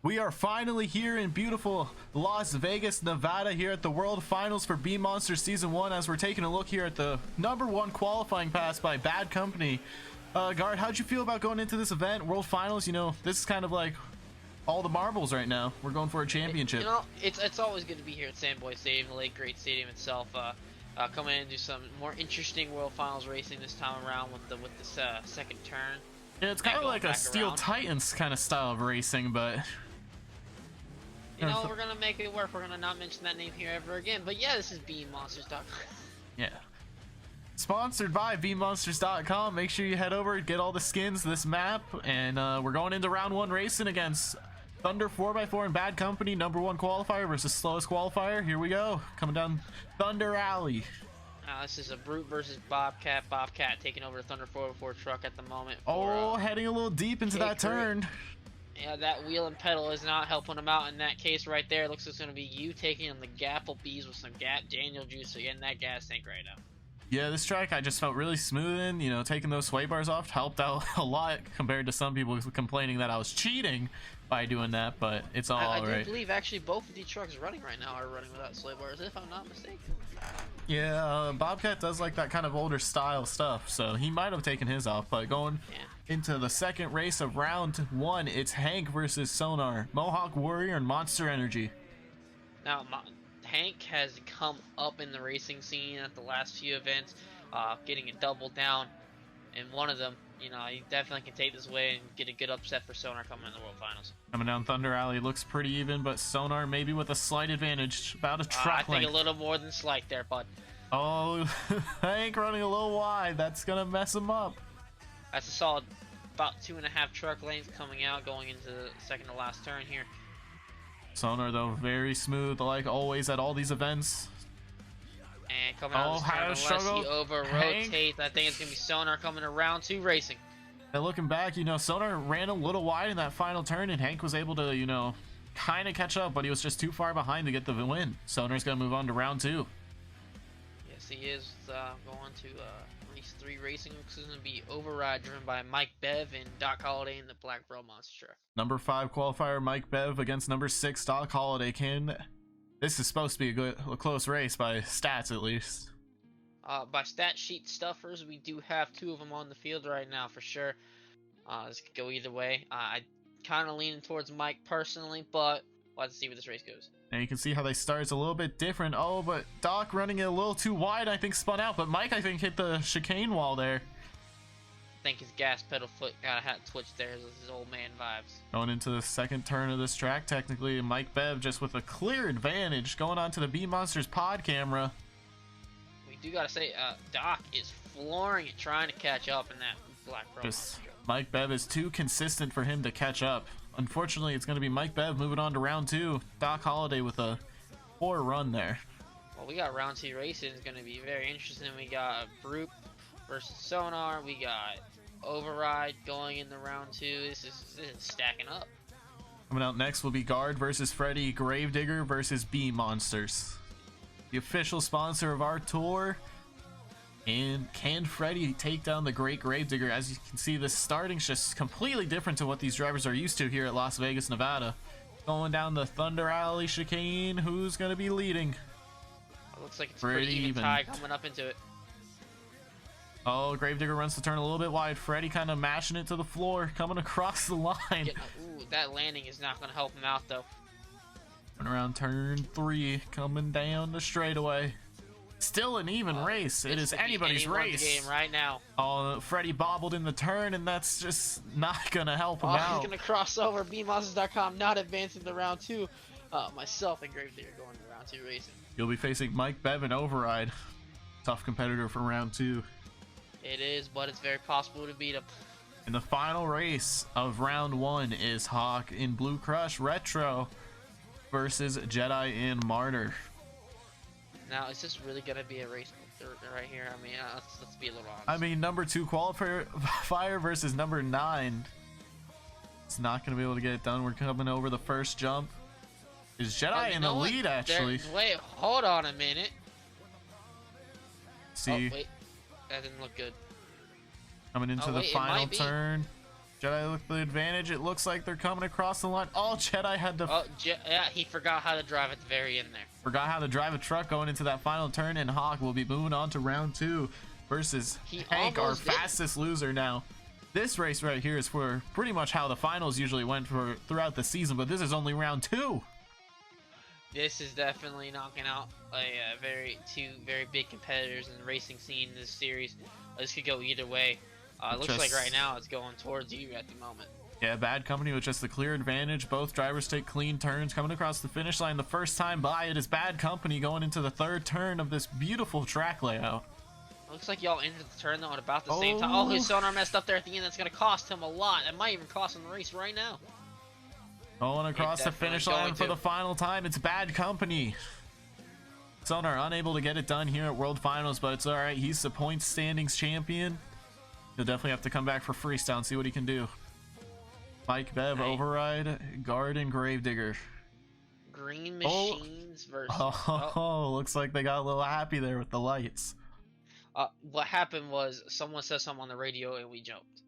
We are finally here in beautiful Las Vegas, Nevada, here at the World Finals for Beam Monsters Season 1, as we're taking a look here at the #1 qualifying pass by Bad Company. Guard, how'd you feel about going into this event, World Finals? You know, this is kind of like all the marbles right now. We're going for a championship. You know, it's always good to be here at Sandboy Stadium, the late great stadium itself. Coming in and do some more interesting World Finals racing this time around with this second turn. Yeah, it's kind of like a Steel Titans kind of style of racing, but you know, we're gonna make it work. We're gonna not mention that name here ever again. But yeah, this is BeamMonsters.com. Yeah. Sponsored by BeamMonsters.com. Make sure you head over and get all the skins, this map, and we're going into round 1 racing against Thunder 4x4 and Bad Company, #1 qualifier versus slowest qualifier. Here we go. Coming down Thunder Alley. This is a Brute versus Bobcat. Bobcat taking over the Thunder 4x4 truck at the moment. Heading a little deep into that turn. Yeah, that wheel and pedal is not helping him out in that case right there. It looks like it's going to be you taking on the Gapplebees with some Daniel juice to get in that gas tank right now. Yeah, this track I just felt really smooth in. You know, taking those sway bars off helped out a lot compared to some people complaining that I was cheating by doing that, but it's all right. I do believe actually both of these trucks running right now are running without sway bars, if I'm not mistaken. Yeah, Bobcat does like that kind of older style stuff, so he might have taken his off. But going into the second race of round 1, it's Hank versus Sonar, Mohawk Warrior and Monster Energy. Now, Hank has come up in the racing scene at the last few events, getting a double down in one of them. You know, he definitely can take this away and get a good upset for Sonar coming in the World Finals. Coming down Thunder Alley, looks pretty even, but Sonar maybe with a slight advantage, about a track I think a little more than slight there, bud. Oh, Hank running a little wide. That's gonna mess him up. That's a solid about 2.5 truck lengths coming out, going into the second to last turn here. Sonar though, very smooth, like always at all these events. And coming out this turn, unless he over-rotates, I think it's going to be Sonar coming to round 2 racing. And looking back, you know, Sonar ran a little wide in that final turn, and Hank was able to, you know, kind of catch up, but he was just too far behind to get the win. Sonar's going to move on to round 2. Yes, he is going to race 3 racing. This is going to be Override, driven by Mike Bev and Doc Holliday in the Black Bro Monster truck. #5 qualifier Mike Bev against #6 Doc Holliday. This is supposed to be a close race by stats, at least. By stat sheet stuffers, we do have 2 of them on the field right now for sure. This could go either way. I kind of leaning towards Mike personally, but we'll have to see where this race goes. And you can see how they start. It's a little bit different. Oh, but Doc running it a little too wide, I think, spun out. But Mike, I think, hit the chicane wall there. I think his gas pedal foot kind of had twitched there, his old man vibes. Going into the second turn of this track, technically, Mike Bev just with a clear advantage, going on to the Beam Monsters pod camera. We do gotta say, Doc is flooring it, trying to catch up in that Black Pro. Mike Bev is too consistent for him to catch up. Unfortunately, it's going to be Mike Bev moving on to round 2. Doc Holliday with a poor run there. Well, we got round 2 racing. It's going to be very interesting. We got Brute versus Sonar. We got Override going in the round 2. This is stacking up. Coming out next will be Guard versus Freddy, Gravedigger versus Beam Monsters. The official sponsor of our tour. And can Freddy take down the great Gravedigger? As you can see, the starting's just completely different to what these drivers are used to here at Las Vegas, Nevada. Going down the Thunder Alley chicane, who's going to be leading? It looks like it's pretty even tie coming up into it. Oh, Gravedigger runs the turn a little bit wide. Freddy kind of mashing it to the floor, coming across the line. Ooh, that landing is not going to help him out, though. Around turn 3, coming down the straightaway. Still an even race. It is anybody's race game right now. Oh, Freddy bobbled in the turn, and that's just not gonna help him out. He's gonna cross over. BeamMonsters.com not advancing to round 2. Myself and Gravedigger going to round 2 racing. You'll be facing Mike Bev and Override. Tough competitor for round 2. It is, but it's very possible to beat him. And the final race of round 1 is Hawk in Blue Crush Retro versus Jedi in Martyr. Now, is this really going to be a race right here? I mean, let's be a little honest. I mean, #2 qualifier versus #9. It's not going to be able to get it done. We're coming over the first jump. Is Jedi in the lead, actually? Wait, hold on a minute. See? Oh, wait. That didn't look good. Coming into the final turn. Jedi with the advantage. It looks like they're coming across the line. Oh, Jedi had to... Oh, yeah, he forgot how to drive at the very end there. Forgot how to drive a truck going into that final turn, and Hawk will be moving on to round 2 versus Hank, our fastest loser now. This race right here is for pretty much how the finals usually went for throughout the season, but this is only round 2. This is definitely knocking out two very big competitors in the racing scene in this series. This could go either way. It looks like right now it's going towards you at the moment. Yeah, Bad Company with just the clear advantage. Both drivers take clean turns coming across the finish line. The first time by, it is Bad Company going into the 3rd turn of this beautiful track layout. Looks like y'all entered the turn though at about the same time. Oh, his Sonar messed up there at the end. That's going to cost him a lot. It might even cost him the race right now. Going across the finish line for the final time. It's Bad Company. Sonar unable to get it done here at World Finals, but it's alright. He's the points standings champion. He'll definitely have to come back for freestyle and see what he can do. Mike, Bev, Override, Guard, and Gravedigger. Green Machines versus... Looks like they got a little happy there with the lights. What happened was someone said something on the radio and we jumped.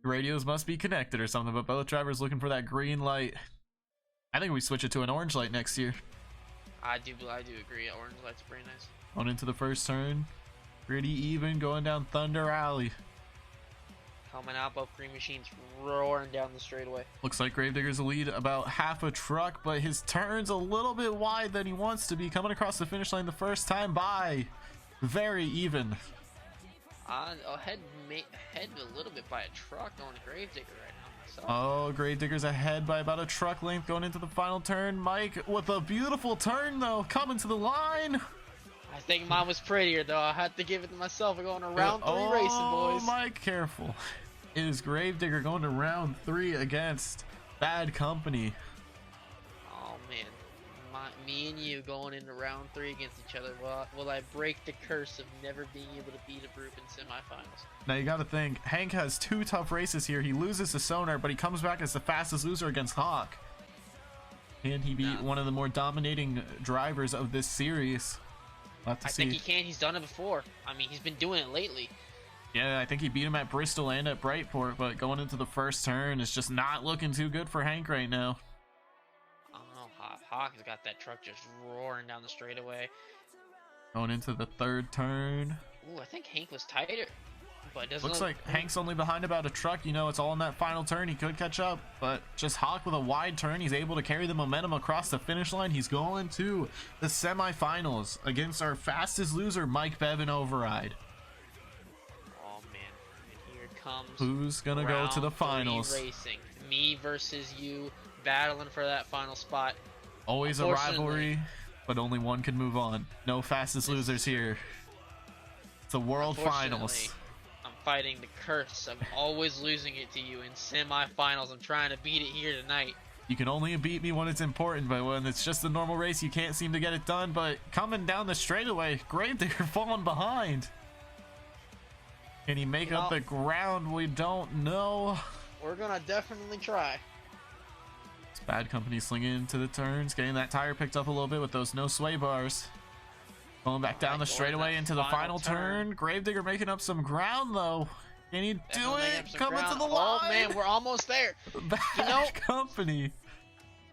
Radios must be connected or something, but both drivers looking for that green light. I think we switch it to an orange light next year. I do agree. Orange light's pretty nice. On into the first turn. Pretty even going down Thunder Alley. Coming out, both Green Machines roaring down the straightaway. Looks like Gravedigger's the lead about half a truck, but his turn's a little bit wide than he wants to be. Coming across the finish line the first time by. Very even. Ahead a little bit by a truck going to Gravedigger right now. Oh, Gravedigger's ahead by about a truck length going into the final turn. Mike with a beautiful turn though, coming to the line. I think mine was prettier though. I had to give it to myself. We're going to round 3 racing, boys. Oh, Mike, careful. It is Gravedigger going to round 3 against Bad Company. Oh man, me and you going into round 3 against each other. Will I break the curse of never being able to beat a group in semifinals? Now you got to think, Hank has 2 tough races here. He loses to Sonar, but he comes back as the fastest loser against Hawk. Can he beat one of the more dominating drivers of this series? We'll have to see. I think he can. He's done it before. I mean, he's been doing it lately. Yeah, I think he beat him at Bristol and at Brightport, but going into the first turn is just not looking too good for Hank right now. I don't know. Hawk has got that truck just roaring down the straightaway. Going into the 3rd turn. Ooh, I think Hank was tighter. But it doesn't looks like Hank's only behind about a truck. You know, it's all in that final turn. He could catch up, but just Hawk with a wide turn. He's able to carry the momentum across the finish line. He's going to the semifinals against our fastest loser, Mike Bev in Override. Oh man, and here comes who's gonna go to the finals? Racing, me versus you, battling for that final spot. Always a rivalry, but only one can move on. No fastest losers here. It's a world finals. Fighting the curse of always losing it to you in semifinals. I'm trying to beat it here tonight. You can only beat me when it's important, but when it's just a normal race, you can't seem to get it done. But coming down the straightaway, Gravedigger falling behind. Can he make up the ground? We don't know. We're gonna definitely try. It's Bad Company slinging into the turns, getting that tire picked up a little bit with those no sway bars. Going back down the straightaway into the final turn. Gravedigger making up some ground though. Can he do it? Coming to the line. Oh man, we're almost there. Bad Company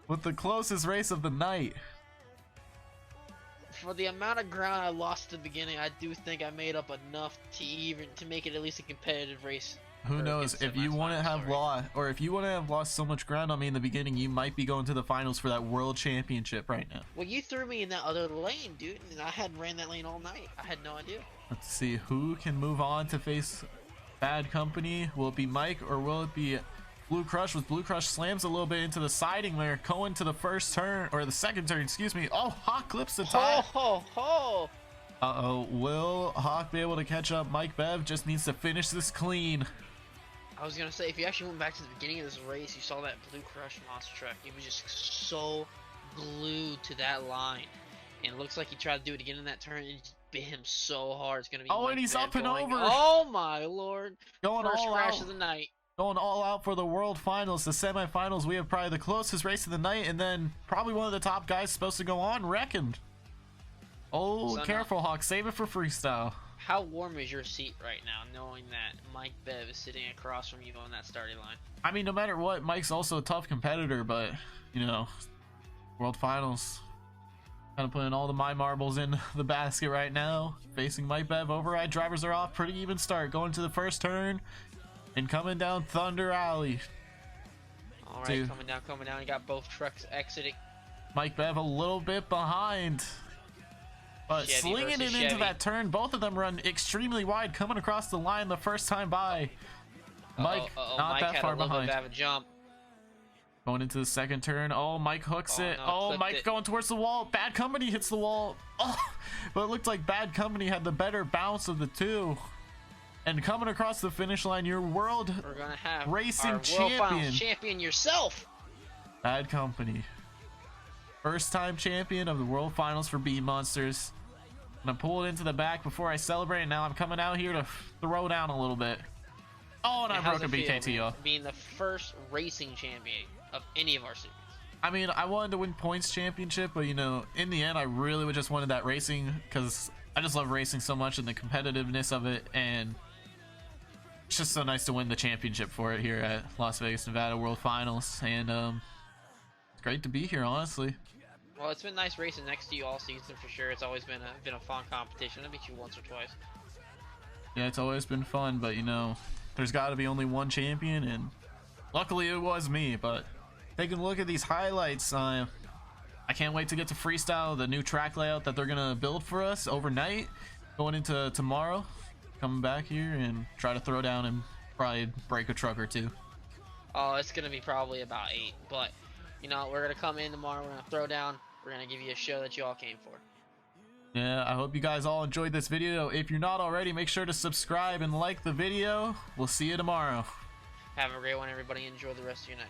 with the closest race of the night. For the amount of ground I lost at the beginning, I do think I made up enough to make it at least a competitive race. Who knows, if you wouldn't have lost, or if you wouldn't have lost so much ground on me in the beginning, you might be going to the finals for that world championship right now. Well, you threw me in that other lane, dude, and I hadn't ran that lane all night. I had no idea. Let's see who can move on to face Bad Company. Will it be Mike or will it be Blue Crush? With Blue Crush slams a little bit into the siding there, going to the first turn, or the second turn, excuse me. Oh, Hawk clips the tire. Uh-oh, will Hawk be able to catch up? Mike Bev just needs to finish this clean. I was gonna say, if you actually went back to the beginning of this race, you saw that Blue Crush monster truck. He was just so glued to that line, and it looks like he tried to do it again in that turn, and it just bit him so hard. It's gonna be. Oh, and he's up and over. Oh my lord! Going first all crash out. of the night. Going all out for the world finals, the semifinals. We have probably the closest race of the night, and then probably one of the top guys supposed to go on, reckoned. Oh, careful, Hawk. Save it for freestyle. how warm is your seat right now, knowing that Mike Bev is sitting across from you on that starting line? I mean, no matter what, Mike's also a tough competitor, but you know, World Finals. Kind of putting all my marbles in the basket right now. Facing Mike Bev. Override drivers are off. Pretty even start. Going to the first turn and coming down Thunder Alley. All right, coming down. You got both trucks exiting. Mike Bev a little bit behind, but Chevy slinging it Chevy. into that turn. Both of them run extremely wide, coming across the line the first time by. Mike not Mike that had far a little behind. bit of a jump. Going into the second turn. Oh, Mike hooks it. No, Oh, Mike going towards the wall. Bad Company hits the wall. Oh, but it looked like Bad Company had the better bounce of the two. And coming across the finish line, your world We're gonna have racing our World champion. Finals champion yourself. Bad Company. First time champion of the World Finals for Beam Monsters. I'm gonna pull it into the back before I celebrate. Now I'm coming out here to throw down a little bit. Oh, and I broke a BKT off. Being the first racing champion of any of our series. I mean, I wanted to win points championship, but you know, in the end, I really just wanted that racing because I just love racing so much and the competitiveness of it, and it's just so nice to win the championship for it here at Las Vegas, Nevada World Finals, and it's great to be here, honestly. Well, it's been nice racing next to you all season for sure. It's always been a fun competition. I beat you once or twice. Yeah, it's always been fun, but you know, there's got to be only one champion, and luckily it was me. But taking a look at these highlights, I can't wait to get to freestyle, the new track layout that they're gonna build for us overnight, going into tomorrow. Coming back here and try to throw down and probably break a truck or two. Oh, it's gonna be probably about 8, but you know, we're gonna come in tomorrow. We're gonna throw down. We're gonna give you a show that you all came for. Yeah, I hope you guys all enjoyed this video. If you're not already, make sure to subscribe and like the video. We'll see you tomorrow. Have a great one, everybody. Enjoy the rest of your night.